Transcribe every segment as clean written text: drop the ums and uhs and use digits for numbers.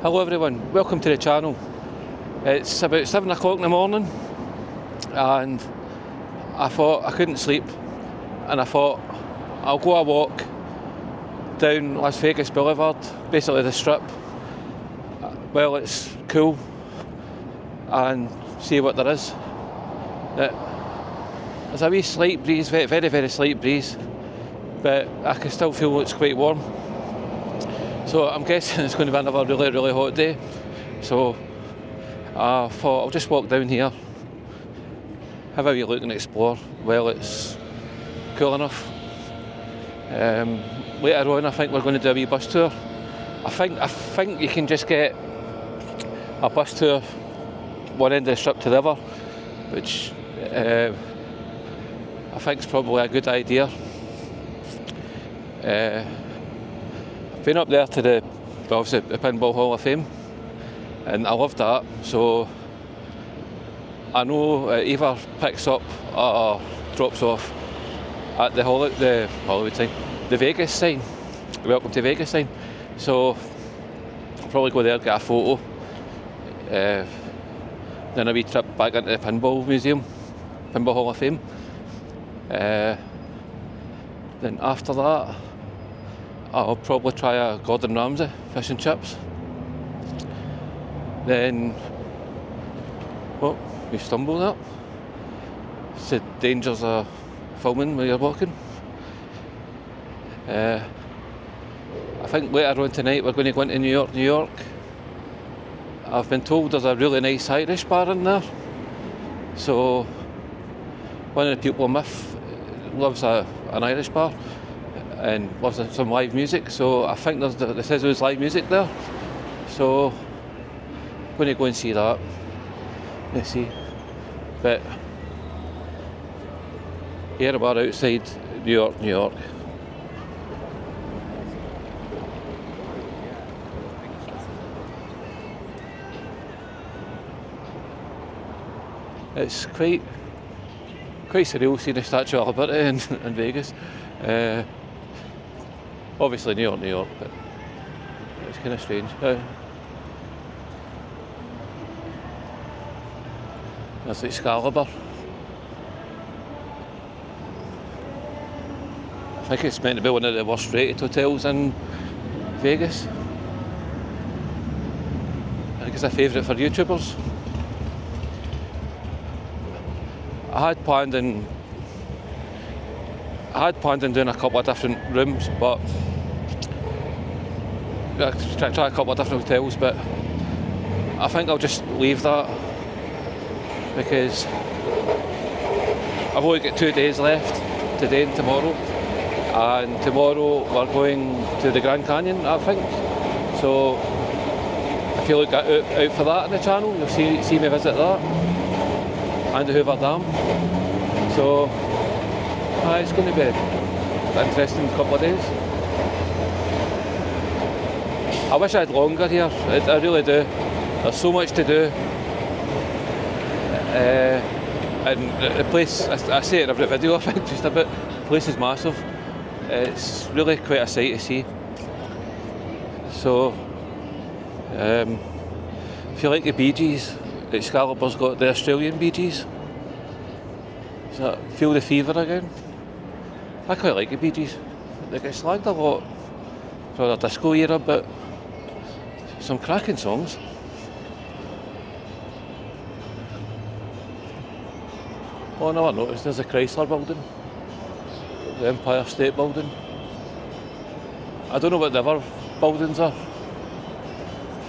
Hello everyone, welcome to the channel. It's about 7 o'clock in the morning and I thought I couldn't sleep and I thought I'll go a walk down Las Vegas Boulevard, basically the strip, while it's cool, and see what there is. There's a wee slight breeze, very very slight breeze, but I can still feel it's quite warm. So I'm guessing it's going to be another really hot day. So I thought I'll just walk down here, have a wee look and explore while it's cool enough. Later on I think we're going to do a wee bus tour. I think you can just get a bus tour one end of the strip to the other, which I think is probably a good idea. I've been up there to the Pinball Hall of Fame and I loved that, so I know it either picks up or drops off at the Hollywood sign, the Vegas sign, welcome to Vegas sign. So I'll probably go there, get a photo, then a wee trip back into the Pinball Museum, Pinball Hall of Fame. Then after that I'll probably try a Gordon Ramsay fish and chips. Then, oh, we stumbled up. It's the dangers of filming when you're walking. I think later on tonight we're going to go into New York. I've been told there's a really nice Irish bar in there. So one of the people I'm with loves an Irish bar and loves some live music, so I think there says there's live music there, so I'm going to go and see that. Let's see. But here we are outside New York. It's quite surreal seeing the Statue of Liberty in Vegas. Obviously New York, but it's kind of strange. There's Excalibur. I think it's meant to be one of the worst rated hotels in Vegas. I think it's a favourite for YouTubers. I had planned on doing a couple of different rooms, but try a couple of different hotels, but I think I'll just leave that because I've only got 2 days left, today and tomorrow we're going to the Grand Canyon, I think. So if you look out for that on the channel, you'll see me visit that and the Hoover Dam. So it's going to be an interesting couple of days. I wish I had longer here, I really do. There's so much to do. And the place, I say it in every video I think, just about, the place is massive. It's really quite a sight to see. So, if you like the Bee Gees, Excalibur's got the Australian Bee Gees. So Feel the Fever again. I quite like the Bee Gees. They get slagged a lot for their disco era, but some cracking songs. Oh, I never noticed there's a Chrysler building, the Empire State Building. I don't know what the other buildings are.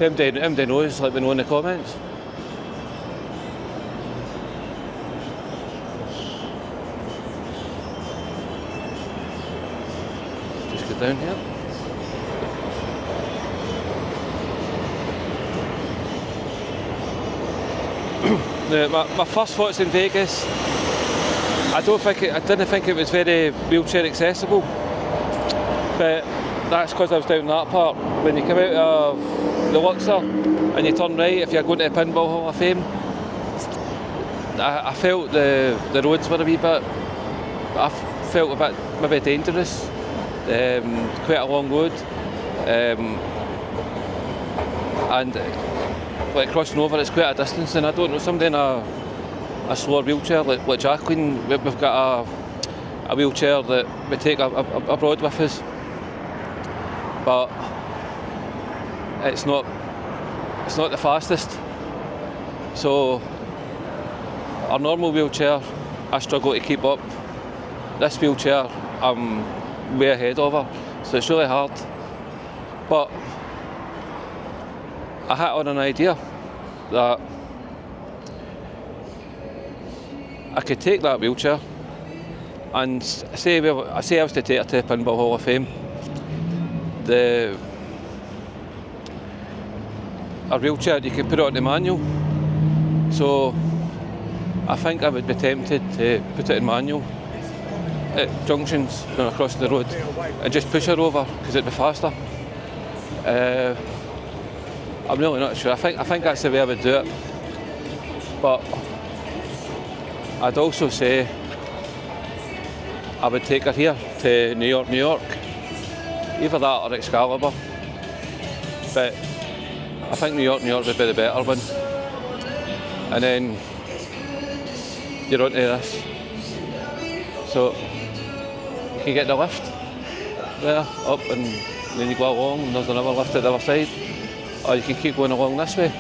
If MD knows, let me know in the comments. Just go down here. My first thoughts in Vegas, I didn't think it was very wheelchair accessible, but that's because I was down that part. When you come out of the Luxor and you turn right, if you're going to the Pinball Hall of Fame, I felt the roads were a wee bit, I felt a bit maybe dangerous, quite a long road. and like crossing over, it's quite a distance, and I don't know, somebody in a slower wheelchair, like Jacqueline, we've got a wheelchair that we take abroad with us, but it's not the fastest. So our normal wheelchair, I struggle to keep up. This wheelchair, I'm way ahead of her, so it's really hard. But I hit on an idea that I could take that wheelchair and say I was to take her to the Pinball Hall of Fame. Our wheelchair, you can put it on the manual. So I think I would be tempted to put it in manual at junctions when I'm crossing the road and just push her over because it'd be faster. I'm really not sure. I think that's the way I would do it. But I'd also say I would take her here to New York. Either that or Excalibur. But I think New York would be the better one. And then you're onto this. So you can get the lift there, up, and then you go along and there's another lift at the other side. Or you can keep going along this way.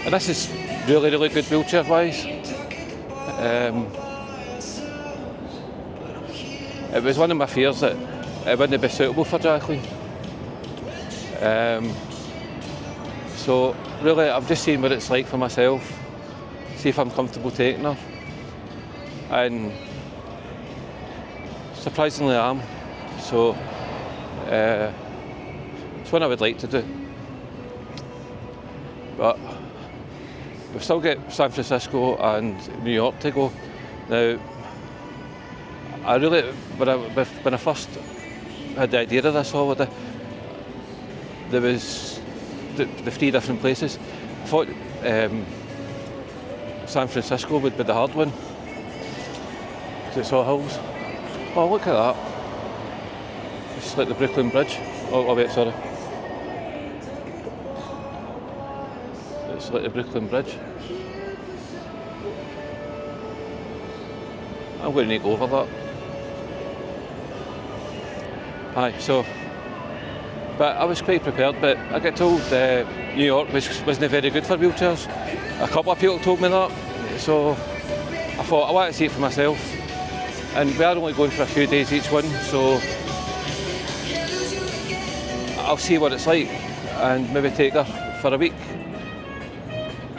And this is really good wheelchair wise. It was one of my fears that it wouldn't be suitable for Jacqueline. So really I've just seen what it's like for myself, see if I'm comfortable taking her. And surprisingly I am. So it's one I would like to do. But we've still got San Francisco and New York to go. Now, I really, when I first had the idea of this holiday, there was the 3 different places. I thought San Francisco would be the hard one, because it's all hills. Oh, look at that. It's like the Brooklyn Bridge. Oh wait, sorry. It's like the Brooklyn Bridge. I'm going to need to go over that. Aye, so, but I was quite prepared, but I got told New York wasn't very good for wheelchairs. A couple of people told me that, so I thought I want to see it for myself. And we are only going for a few days each one, so I'll see what it's like and maybe take her for a week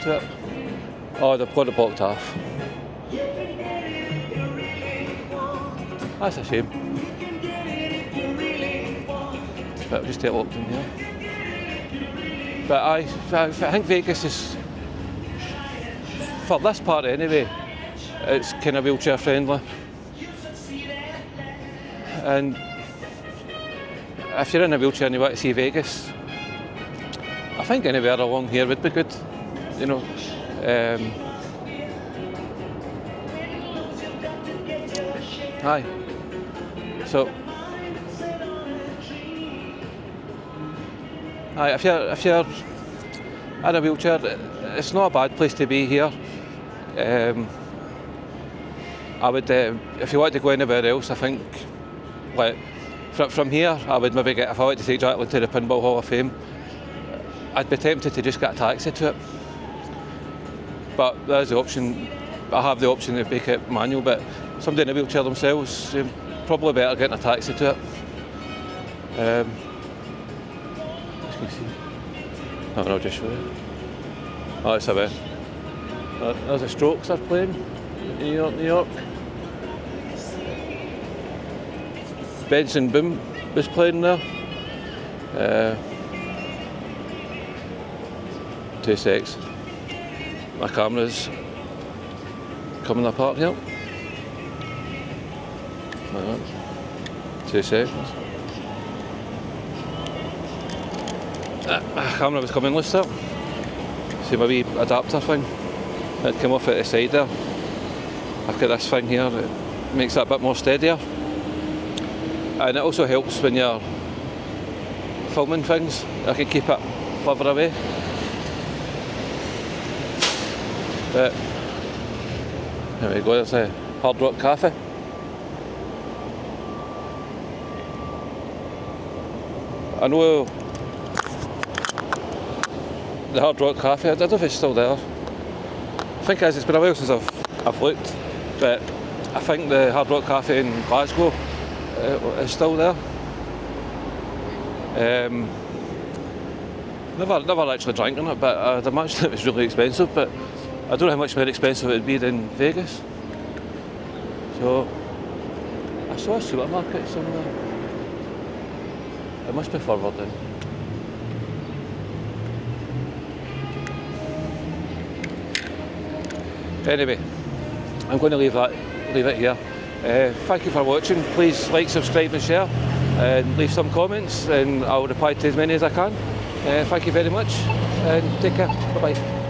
to it. Oh, they've got it blocked off. That's a shame. But I'll just take locked in here. But I think Vegas is, for this part anyway, it's kind of wheelchair friendly. And if you're in a wheelchair and you want to see Vegas, I think anywhere along here would be good, you know. Aye. So, if you're in a wheelchair, it's not a bad place to be here. I would, if you want to go anywhere else, I think, like from here, I would maybe get, if I wanted to take Jacqueline to the Pinball Hall of Fame, I'd be tempted to just get a taxi to it. But there's the option. I have the option to make it manual, but somebody in a wheelchair themselves, probably better getting a taxi to it. I'll just show you. Oh, it's a bit. There's the Strokes are playing in New York. Benson Boom was playing there. 2 secs. My camera's coming apart here. 2 seconds. My camera was coming loose there. See my wee adapter thing? It came off at the side there. I've got this thing here that makes it a bit more steadier. And it also helps when you're filming things. I can keep it further away. But there we go, there's a Hard Rock Cafe. I know the Hard Rock Cafe, I don't know if it's still there. I think it is, it's been a while since I've looked, but I think the Hard Rock Cafe in Glasgow is still there. Never actually drank in it, but I'd imagine it was really expensive, but I don't know how much more expensive it would be than Vegas. So I saw a supermarket somewhere. It must be further down. Anyway, I'm going to leave it here. Thank you for watching. Please like, subscribe and share, and leave some comments, and I'll reply to as many as I can. Thank you very much, and take care. Bye bye.